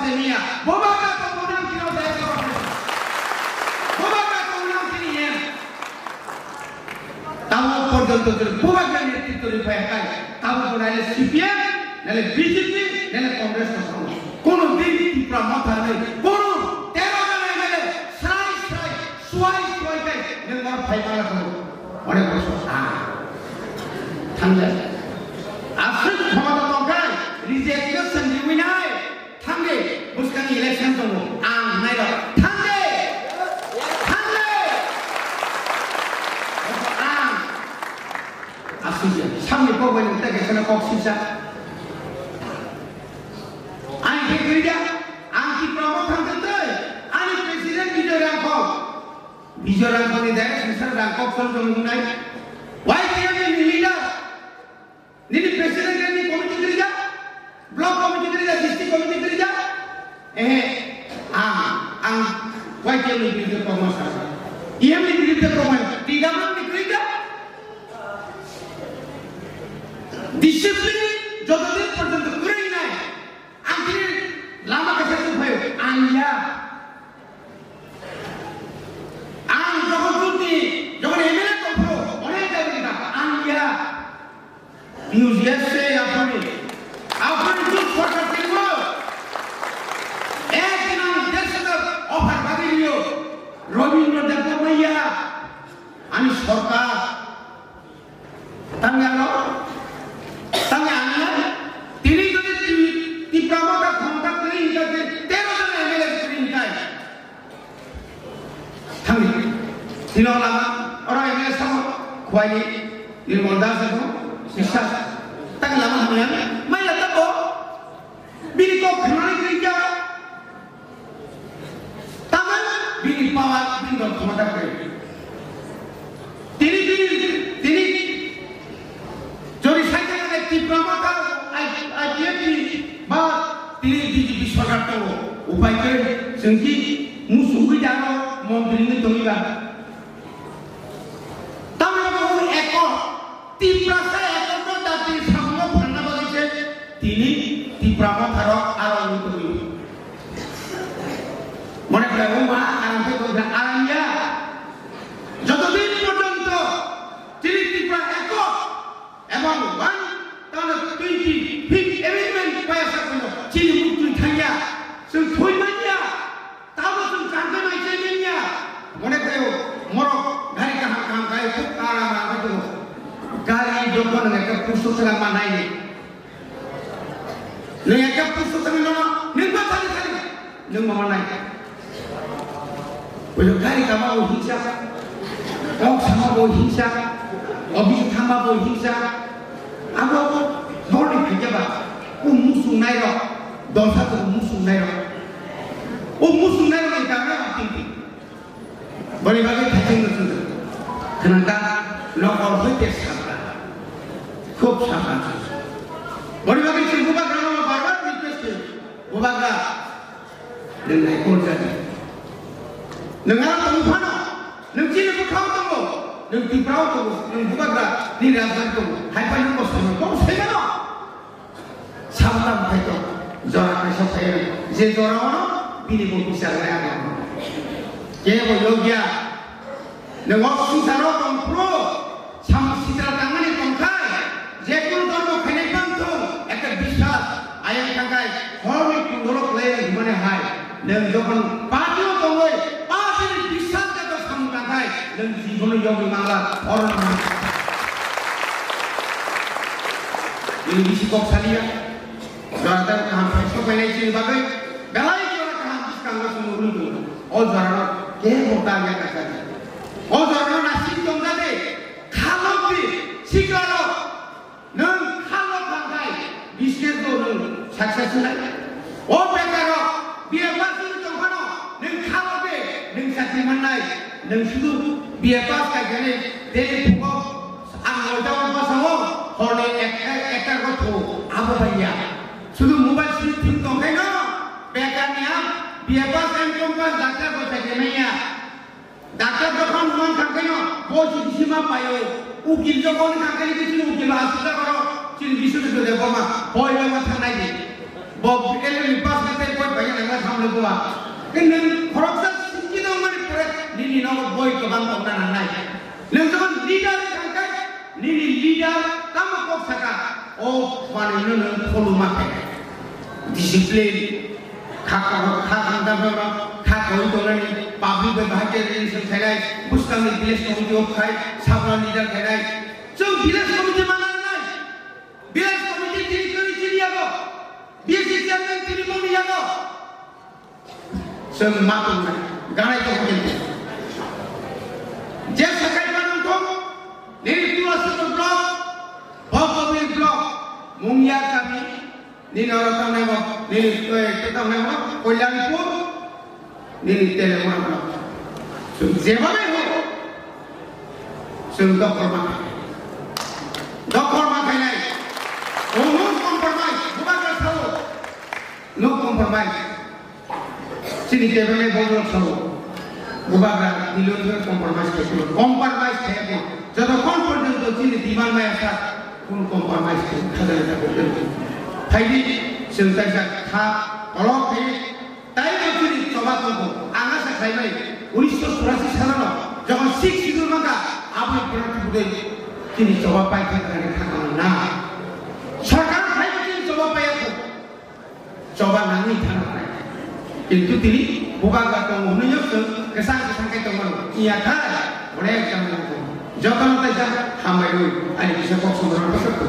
semia. Bobaga to unang kino dahil ko. Bobaga to unang kiniyan. Tamu পর্যন্ত bobaga নেতৃত্ব রিফায়াকাই tamu বনালে CPM নালে BJP নালে কংগ্রেস সরকার কোন দিন ত্রিপুরা মাথা নেই কোন 13 জন এমএলএ সাই সুয়াই কাই নেমর ফাইমালা করো অনেক বছর থামলে আসল ক্ষমতা দরকার রিজেক্ট সঞ্জীবী নাই থামলে বুসকানি ইলেকশন দङ আং নাইর থামলে আং আসিছে সামনে কবে নিতে গেছনা কক্সিসা আই হেগরিয়া আংকি প্রমো থামতে আনি প্রেসিডেন্ট বিজয় রাংকনি দেয় সংসার রাংকক সরজম নাই ওয়াই টিএম লিডার নিনি প্রেসিডেন্ট নি কমিটি করি যা ব্লক কমিটি করি যা ডিস্ট্রিক্ট কমিটি করি যা আং ওয়াই টিএম নি বিরুদ্ধে প্রমোশন ইএম নি বিরুদ্ধে প্রমোশন টিগামান নি করি যা ডিসিপ্লিন যতদিন পর্যন্ত করেই নাই আংকি লামা কাছে হয় আনিয়া যখন এমএলএ করবো অনেক যাবে না আনিয়া নিউজ এসে আপনি চুপ সরকার ছিল এক নাম দেশের অফার ভাবি নিও রবীন্দ্র দেবমাইয়া আমি সরকার তাঙ্গে আনিয়া তিনি যদি তীব্রমতা ক্ষমতা করে ইন্টারকে 13 জন এমএলএ করে inter থাঙ্গে Tinola orang yang sama kuai di Mondas itu sisa tak lama kemudian mana tahu bini kau kenal kerja taman bini pawat bini kau kemana kerja tini jori saja ada tipe mata aja di bah tini di biswagar tahu upaya kerja sengki musuh kita mau bini tu juga তীব্রাসা একত্র জাতির সামনে Vanda বলেছে তিনি তীব্রামা ভারত আর অনুকূল মনে করে মা আরম্ভ করবে আরামিয়া যতদিন পর্যন্ত তিনি তীব্রা একক এবং ওয়ান তাহলে 20 ফিট এলিমেন্ট পয়সা ছিল চিনি মুক্তি থাইয়া সে থইমানিয়া তাও সে কাঁদে মাইছে নিয়া মনে করে মরক গাড়ি কাম গায় খুব আরাম আরাম Kali joko nengke pusu selang mana ini? Nengke pusu selang mana? Nengke kali neng mana ini? Kalau kali kamu mau hingsa, kau sama mau hingsa, obi sama mau hingsa, aku boleh kerja bah? Musuh nairo, dosa tu musuh nairo. Musuh nairo yang kami tinggi. Boleh bagi tajam itu. Kenapa? Lokal betes খুব সাহায্য বড়িবাগে শিল্পবাগ গ্রামে বারবার request করে বুবাগা নोंनाय কোন জাতি नोंहा दंफाना नों जिनो खाव दङ नों दिफ्राव दङ नों बुबाग्रा नि राजान दङ हायफानि बसनो दङ सेगानो सामलाम फायतो जरा पैसा फायो जे जरावनो बिनिबो बिचारनाय आं केबो योग्या नों संसाराव दंफ्रो सामसिद्रा तांगानि दंखाय जेकुन धर्म खायनाय बांथो একটা বিশ্বাস আয়ান থাকায় হরমি কুন্দরক লয়ে মানে হাই नों যখন পাটিও দङै পাটির বিশ্বাস যত সামকাথায় नों জীবনে যোগী Mangla অরণ ini bisikok salia jara kaham paisok painai sini bagai belai jara kaham biskangga semurun tu oh jara ke botanya kasar oh jara nasi tonggade khalokti sikaro nang khalok bangkai bisnes tu nang sukses nai oh bekaro biar pasti tongkano nang khaloke nang sakti manai nang sudu biar pas kagane dene pukok angol jawab pasango hone একটা কথা আবু ভাইয়া শুধু mobile system তো কেন বেকানিয়া বিয়াপাস এনকম pass doctor বসে কেনাইয়া doctor যখন মন থাকেন বসে সীমা পায় উকিল যখন থাকেন কিছু উকিল আসতে করো চিন বিশুদ্ধ দেব মা বয়লা মাথা নাই বব এলে পাস করতে কই ভাইয়া gua kenen koroksa sinjino mari pure nini no boy ke bang tong nan nai lengkon leader kangkai nini leader kamu kok saka oh mani no follow make disiplin khakang da ba khakau to nani public be bhaje relation thagai puskang ni village committee khai sabra leader thagai so village committee mana nai village committee tiri kori chiri ago BSC chairman tiri moni ago so matung nai ganai to hoje je sakai manung to nini tuasito block bhogobir block mungya kami nini orang nama nini kita nama Kolyanpur nini Telangana block so jebame ho so doktor ma khainai no compromise bukan salo no compromise sini jebame bolo salo bukan dilur compromise ke jodo confident to sini diman ma asa pun compromise ke khadal ta bolen thaidi sentai sa kha olok ke tai bachuri coba ko anga sa khainai 1984 সালে যখন 6 schedule মাকা আপনি প্রণতি বুদে তিনি জবাব পাইতে কানে থাকা না সরকার খাইবে তিনি জবাব পাইয়াছে জবাব নানি থানা কিন্তু তিনি বুবাগাত মনুয়ক কেসাং কেসাংকে তমন ইয়া খা অনেক জামন যখন তাই হামাই আনি কিছু পক্ষ মরণ করতে